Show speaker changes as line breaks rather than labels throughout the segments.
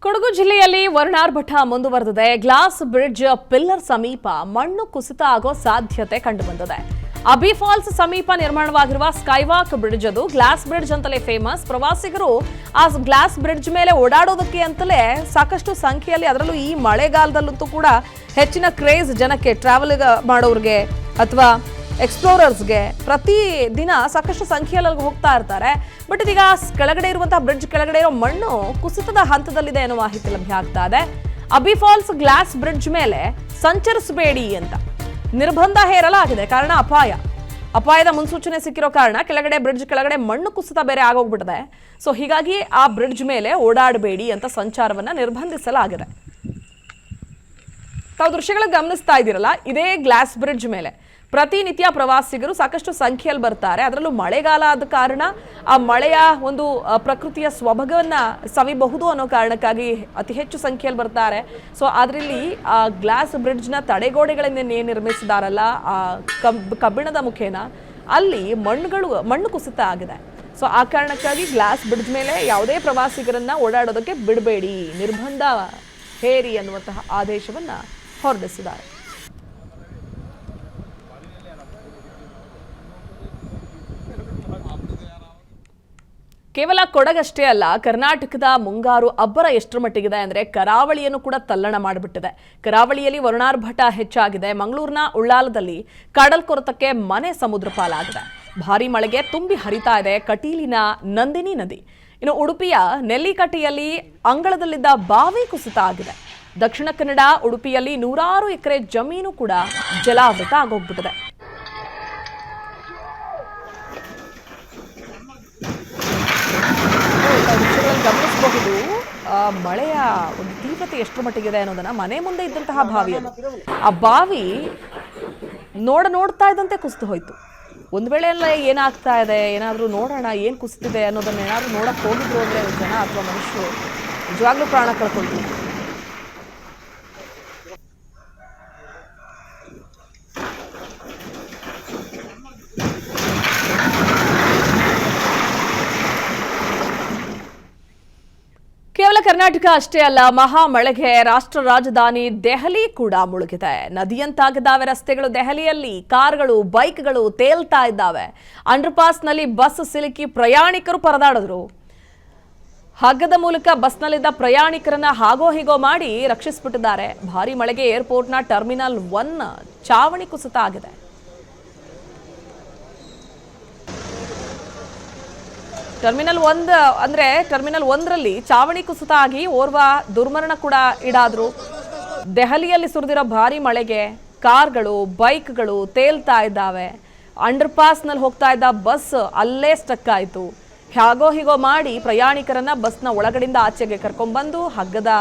ಕೊಡಗು ಜಿಲ್ಲೆಯಲ್ಲಿ ವರ್ಣಾರ್ಭಟ ಮುಂದುವರೆದಿದೆ. Glass bridge pillar ಸಮೀಪ ಮಣ್ಣು ಕುಸಿತ ಆಗೋ ಸಾಧ್ಯತೆ ಕಂಡುಬಂದಿದೆ. ಅಬಿ ಫಾಲ್ಸ್ ಸಮೀಪ ನಿರ್ಮಾಣವಾಗಿರುವ ಸ್ಕೈವಾಕ್ ಬ್ರಿಡ್ಜ್ ಅದು ಗ್ಲಾಸ್ ಬ್ರಿಡ್ಜ್ ಅಂತಲೇ ಫೇಮಸ್. ಪ್ರವಾಸಿಗರು ಆ ಗ್ಲಾಸ್ ಬ್ರಿಡ್ಜ್ ಮೇಲೆ ಓಡಾಡೋದಕ್ಕೆ ಅಂತಲೇ ಸಾಕಷ್ಟು ಸಂಖ್ಯೆಯಲ್ಲಿ, ಅದರಲ್ಲೂ ಈ ಮಳೆಗಾಲದಲ್ಲಂತೂ ಕೂಡ ಹೆಚ್ಚಿನ ಕ್ರೇಜ್ ಜನಕ್ಕೆ, ಟ್ರಾವೆಲ್ ಮಾಡೋರಿಗೆ ಅಥವಾ ಎಕ್ಸ್ಪ್ಲೋರರ್ಸ್ಗೆ ಪ್ರತಿ ದಿನ ಸಾಕಷ್ಟು ಸಂಖ್ಯೆಯಲ್ಲಿ ಹೋಗ್ತಾ ಇರ್ತಾರೆ. ಬಟ್ ಇದೀಗ ಕೆಳಗಡೆ ಇರುವಂತಹ ಬ್ರಿಡ್ಜ್ ಕೆಳಗಡೆ ಇರೋ ಮಣ್ಣು ಕುಸಿತದ ಹಂತದಲ್ಲಿದೆ ಅನ್ನೋ ಮಾಹಿತಿ ಲಭ್ಯ ಆಗ್ತಾ ಇದೆ. ಅಬಿ ಫಾಲ್ಸ್ ಗ್ಲಾಸ್ ಬ್ರಿಡ್ಜ್ ಮೇಲೆ ಸಂಚರಿಸಬೇಡಿ ಅಂತ ನಿರ್ಬಂಧ ಹೇರಲಾಗಿದೆ. ಕಾರಣ ಅಪಾಯದ ಮುನ್ಸೂಚನೆ ಸಿಕ್ಕಿರೋ ಕಾರಣ ಬ್ರಿಡ್ಜ್ ಕೆಳಗಡೆ ಮಣ್ಣು ಕುಸಿತ ಬೇರೆ ಆಗೋಗ್ಬಿಟ್ಟಿದೆ. ಸೊ ಹೀಗಾಗಿ ಆ ಬ್ರಿಡ್ಜ್ ಮೇಲೆ ಓಡಾಡಬೇಡಿ ಅಂತ ಸಂಚಾರವನ್ನ ನಿರ್ಬಂಧಿಸಲಾಗಿದೆ. ತಾವು ದೃಶ್ಯಗಳ ಗಮನಿಸ್ತಾ ಇದ್ದೀರಲ್ಲ, ಇದೇ ಗ್ಲಾಸ್ ಬ್ರಿಡ್ಜ್ ಮೇಲೆ ಪ್ರತಿನಿತ್ಯ ಪ್ರವಾಸಿಗರು ಸಾಕಷ್ಟು ಸಂಖ್ಯೆಯಲ್ಲಿ ಬರ್ತಾರೆ. ಅದರಲ್ಲೂ ಮಳೆಗಾಲ ಆದ ಕಾರಣ ಆ ಮಳೆಯ ಒಂದು ಪ್ರಕೃತಿಯ ಸೊಬಗನ್ನ ಸವಿಬಹುದು ಅನ್ನೋ ಕಾರಣಕ್ಕಾಗಿ ಅತಿ ಹೆಚ್ಚು ಸಂಖ್ಯೆಯಲ್ಲಿ ಬರ್ತಾರೆ. ಸೊ ಅದರಲ್ಲಿ ಆ ಗ್ಲಾಸ್ ಬ್ರಿಡ್ಜ್ನ ತಡೆಗೋಡೆಗಳನ್ನ ಏನು ನಿರ್ಮಿಸಿದಾರಲ್ಲ, ಆ ಕಬ್ಬಿಣದ ಮುಖೇನ ಅಲ್ಲಿ ಮಣ್ಣು ಕುಸಿತ ಆಗಿದೆ. ಸೊ ಆ ಕಾರಣಕ್ಕಾಗಿ ಗ್ಲಾಸ್ ಬ್ರಿಡ್ಜ್ ಮೇಲೆ ಯಾವುದೇ ಪ್ರವಾಸಿಗರನ್ನ ಓಡಾಡೋದಕ್ಕೆ ಬಿಡಬೇಡಿ, ನಿರ್ಬಂಧ ಹೇರಿ ಅನ್ನುವಂತಹ ಆದೇಶವನ್ನ ಹೊರಡಿಸಿದ್ದಾರೆ. ಕೇವಲ ಕೊಡಗಷ್ಟೇ ಅಲ್ಲ, ಕರ್ನಾಟಕದ ಮುಂಗಾರು ಅಬ್ಬರ ಎಷ್ಟರ ಮಟ್ಟಿಗಿದೆ ಅಂದರೆ ಕರಾವಳಿಯನ್ನು ಕೂಡ ತಲ್ಲಣ ಮಾಡಿಬಿಟ್ಟಿದೆ. ಕರಾವಳಿಯಲ್ಲಿ ವರ್ಣಾರ್ಭಟ ಹೆಚ್ಚಾಗಿದೆ. ಮಂಗಳೂರಿನ ಉಳ್ಳಾಲದಲ್ಲಿ ಕಡಲ್ಕೊರೆತಕ್ಕೆ ಮನೆ ಸಮುದ್ರ ಪಾಲಾಗಿದೆ. ಭಾರೀ ಮಳೆಗೆ ತುಂಬಿ ಹರಿತಾ ಇದೆ ಕಟೀಲಿನ ನಂದಿನಿ ನದಿ. ಇನ್ನು ಉಡುಪಿಯ ನೆಲ್ಲಿಕಟ್ಟೆಯಲ್ಲಿ ಅಂಗಳದಲ್ಲಿದ್ದ ಬಾವಿ ಕುಸಿತ ಆಗಿದೆ. ದಕ್ಷಿಣ ಕನ್ನಡ ಉಡುಪಿಯಲ್ಲಿ 100 ಎಕರೆ ಜಮೀನು ಕೂಡ ಜಲಾವೃತ ಆಗೋಗ್ಬಿಟ್ಟಿದೆ. ಗಮನಿಸಬಹುದು ಮಳೆಯ ಒಂದು ತೀವ್ರತೆ ಎಷ್ಟರ ಮಟ್ಟಿಗಿದೆ ಅನ್ನೋದನ್ನ. ಮನೆ ಮುಂದೆ ಇದ್ದಂತಹ ಬಾವಿ, ಆ ಬಾವಿ ನೋಡ್ತಾ ಇದ್ದಂತೆ ಕುಸಿದು ಹೋಯ್ತು. ಒಂದು ವೇಳೆ ಎಲ್ಲ ಏನಾಗ್ತಾ ಇದೆ, ಏನಾದರೂ ನೋಡೋಣ ಏನು ಕುಸಿದಿದೆ ಅನ್ನೋದನ್ನ ಏನಾದರೂ ನೋಡಕ್ ಹೋಗಿದ್ರು ಅಂದ್ರೆ ಜನ ಅಥವಾ ಮನುಷ್ಯರು ನಿಜವಾಗ್ಲೂ ಪ್ರಾಣ ಕಳ್ಕೊಳ್ತೀವಿ. ಕೇವಲ ಕರ್ನಾಟಕ ಅಷ್ಟೇ ಅಲ್ಲ, ಮಹಾ ಮಳೆಗೆ ರಾಷ್ಟ್ರ ರಾಜಧಾನಿ ದೆಹಲಿ ಕೂಡ ಮುಳುಗಿದೆ. ನದಿಯಂತಾಗಿದ್ದಾವೆ ರಸ್ತೆಗಳು. ದೆಹಲಿಯಲ್ಲಿ ಕಾರ್ಗಳು, ಬೈಕ್ಗಳು ತೇಲ್ತಾ ಇದ್ದಾವೆ. ಅಂಡರ್ಪಾಸ್ನಲ್ಲಿ ಬಸ್ ಸಿಲುಕಿ ಪ್ರಯಾಣಿಕರು ಪರದಾಡಿದ್ರು. ಹಗ್ಗದ ಮೂಲಕ ಬಸ್ನಲ್ಲಿದ್ದ ಪ್ರಯಾಣಿಕರನ್ನ ಹಾಗೋ ಹೀಗೋ ಮಾಡಿ ರಕ್ಷಿಸಿಬಿಟ್ಟಿದ್ದಾರೆ. ಭಾರೀ ಮಳೆಗೆ ಏರ್ಪೋರ್ಟ್ನ ಟರ್ಮಿನಲ್ 1 ಚಾವಣಿ ಕುಸಿತ ಆಗಿದೆ. ಟರ್ಮಿನಲ್ 1ರಲ್ಲಿ ಚಾವಣಿ ಕುಸಿತ ಆಗಿ ಓರ್ವ ದುರ್ಮರಣ ಕೂಡ ಈಡಾದ್ರು. ದೆಹಲಿಯಲ್ಲಿ ಸುರಿದಿರೋ ಭಾರಿ ಮಳೆಗೆ ಕಾರ್ಗಳು, ಬೈಕ್ಗಳು ತೇಲ್ತಾ ಇದ್ದಾವೆ. ಅಂಡರ್ಪಾಸ್ನಲ್ಲಿ ಹೋಗ್ತಾ ಇದ್ದ ಬಸ್ ಅಲ್ಲೇ ಸ್ಟಕ್ ಆಯಿತು. ಹೇಗೋ ಹೀಗೋ ಮಾಡಿ ಪ್ರಯಾಣಿಕರನ್ನ ಬಸ್ನ ಒಳಗಡೆಯಿಂದ ಆಚೆಗೆ ಕರ್ಕೊಂಡ್ಬಂದು ಹಗ್ಗದ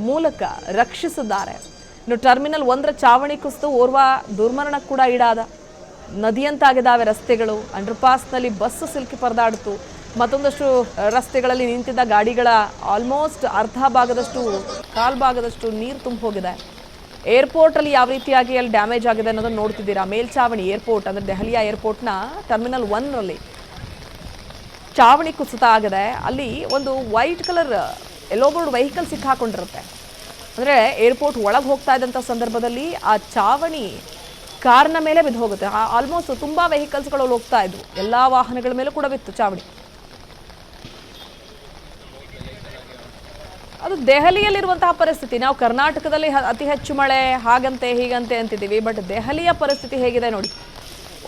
ಮೂಲಕ ರಕ್ಷಿಸಿದ್ದಾರೆ. ಇನ್ನು ಟರ್ಮಿನಲ್ 1ರ ಚಾವಣಿ ಕುಸಿದು ಓರ್ವ ದುರ್ಮರಣ ಕೂಡ ಈಡಾದ. ನದಿಯಂತಾಗಿದ್ದಾವೆ ರಸ್ತೆಗಳು. ಅಂಡರ್ಪಾಸ್ನಲ್ಲಿ ಬಸ್ ಸಿಲುಕಿ ಪರದಾಡಿತು. ಮತ್ತೊಂದಷ್ಟು ರಸ್ತೆಗಳಲ್ಲಿ ನಿಂತಿದ್ದ ಗಾಡಿಗಳ ಆಲ್ಮೋಸ್ಟ್ ಕಾಲ್ ಭಾಗದಷ್ಟು ನೀರು ತುಂಬ ಹೋಗಿದೆ. ಏರ್ಪೋರ್ಟಲ್ಲಿ ಯಾವ ರೀತಿಯಾಗಿ ಅಲ್ಲಿ ಡ್ಯಾಮೇಜ್ ಆಗಿದೆ ಅನ್ನೋದನ್ನು ನೋಡ್ತಿದ್ದೀರಾ. ಮೇಲ್ಚಾವಣಿ ಏರ್ಪೋರ್ಟ್ ಅಂದರೆ ದೆಹಲಿಯ ಏರ್ಪೋರ್ಟ್ನ ಟರ್ಮಿನಲ್ 1ರಲ್ಲಿ ಚಾವಣಿ ಕುಸಿತ ಆಗಿದೆ. ಅಲ್ಲಿ ಒಂದು white colour yellow board vehicle ಸಿಕ್ಕಾಕೊಂಡಿರುತ್ತೆ. ಅಂದರೆ ಏರ್ಪೋರ್ಟ್ ಒಳಗೆ ಹೋಗ್ತಾ ಇದ್ದಂಥ ಸಂದರ್ಭದಲ್ಲಿ ಆ ಚಾವಣಿ ಕಾರ್ನ ಮೇಲೆ ಬಿದ್ದು ಹೋಗುತ್ತೆ. ಆಲ್ಮೋಸ್ಟ್ ತುಂಬ ವೆಹಿಕಲ್ಸ್ಗಳು ಹೋಗ್ತಾ ಇದ್ವು. ಎಲ್ಲ ವಾಹನಗಳ ಮೇಲೂ ಕೂಡ ಬಿತ್ತು ಚಾವಣಿ. ಅದು ದೆಹಲಿಯಲ್ಲಿರುವಂತಹ ಪರಿಸ್ಥಿತಿ. ನಾವು ಕರ್ನಾಟಕದಲ್ಲಿ ಅತಿ ಹೆಚ್ಚು ಮಳೆ ಹಾಗಂತೆ ಹೀಗಂತೆ ಅಂತಿದ್ದೀವಿ. ಬಟ್ ದೆಹಲಿಯ ಪರಿಸ್ಥಿತಿ ಹೇಗಿದೆ ನೋಡಿ.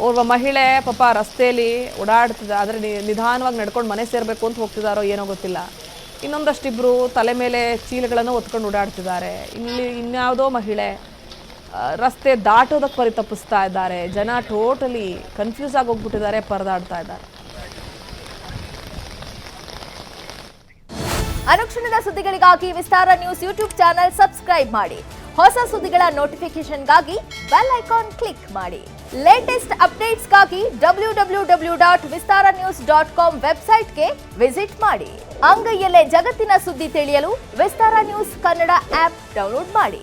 ಓರ್ವ ಮಹಿಳೆ ಪಾಪ ರಸ್ತೆಯಲ್ಲಿ ಓಡಾಡ್ತಿದ್ದ, ಆದರೆ ನಿಧಾನವಾಗಿ ನಡ್ಕೊಂಡು ಮನೆ ಸೇರಬೇಕು ಅಂತ ಹೋಗ್ತಿದ್ದಾರೋ ಏನೋ ಗೊತ್ತಿಲ್ಲ. ಇನ್ನೊಂದಷ್ಟಿಬ್ಬರು ತಲೆ ಮೇಲೆ ಚೀಲಗಳನ್ನು ಹೊತ್ಕೊಂಡು ಓಡಾಡ್ತಿದ್ದಾರೆ. ಇನ್ಯಾವುದೋ ಮಹಿಳೆ ರಸ್ತೆ ದಾಟೋದಕ್ಕೆ ಪರಿತಪಿಸ್ತಾ ಇದ್ದಾರೆ. ಜನ ಟೋಟಲಿ ಕನ್ಫ್ಯೂಸ್ ಆಗಿ ಹೋಗ್ಬಿಟ್ಟಿದ್ದಾರೆ, ಪರದಾಡ್ತಾ ಇದ್ದಾರೆ.
ಅನುಕ್ಷಣದ ಸುದ್ದಿಗಳಿಗಾಗಿ ವಿಸ್ತಾರ ನ್ಯೂಸ್ ಯೂಟ್ಯೂಬ್ ಚಾನೆಲ್ ಸಬ್ಸ್ಕ್ರೈಬ್ ಮಾಡಿ. ಹೊಸ ಸುದ್ದಿಗಳ ನೋಟಿಫಿಕೇಶನ್ಗಾಗಿ ಬೆಲ್ ಐಕಾನ್ ಕ್ಲಿಕ್ ಮಾಡಿ. ಲೇಟೆಸ್ಟ್ ಅಪ್ಡೇಟ್ಸ್ಗಾಗಿ www.vistaranews.com ವೆಬ್ಸೈಟ್ಗೆ ವಿಸಿಟ್ ಮಾಡಿ. ಅಂಗೈಯಲ್ಲೇ ಜಗತ್ತಿನ ಸುದ್ದಿ ತಿಳಿಯಲು ವಿಸ್ತಾರ ನ್ಯೂಸ್ ಕನ್ನಡ ಆಪ್ ಡೌನ್ಲೋಡ್ ಮಾಡಿ.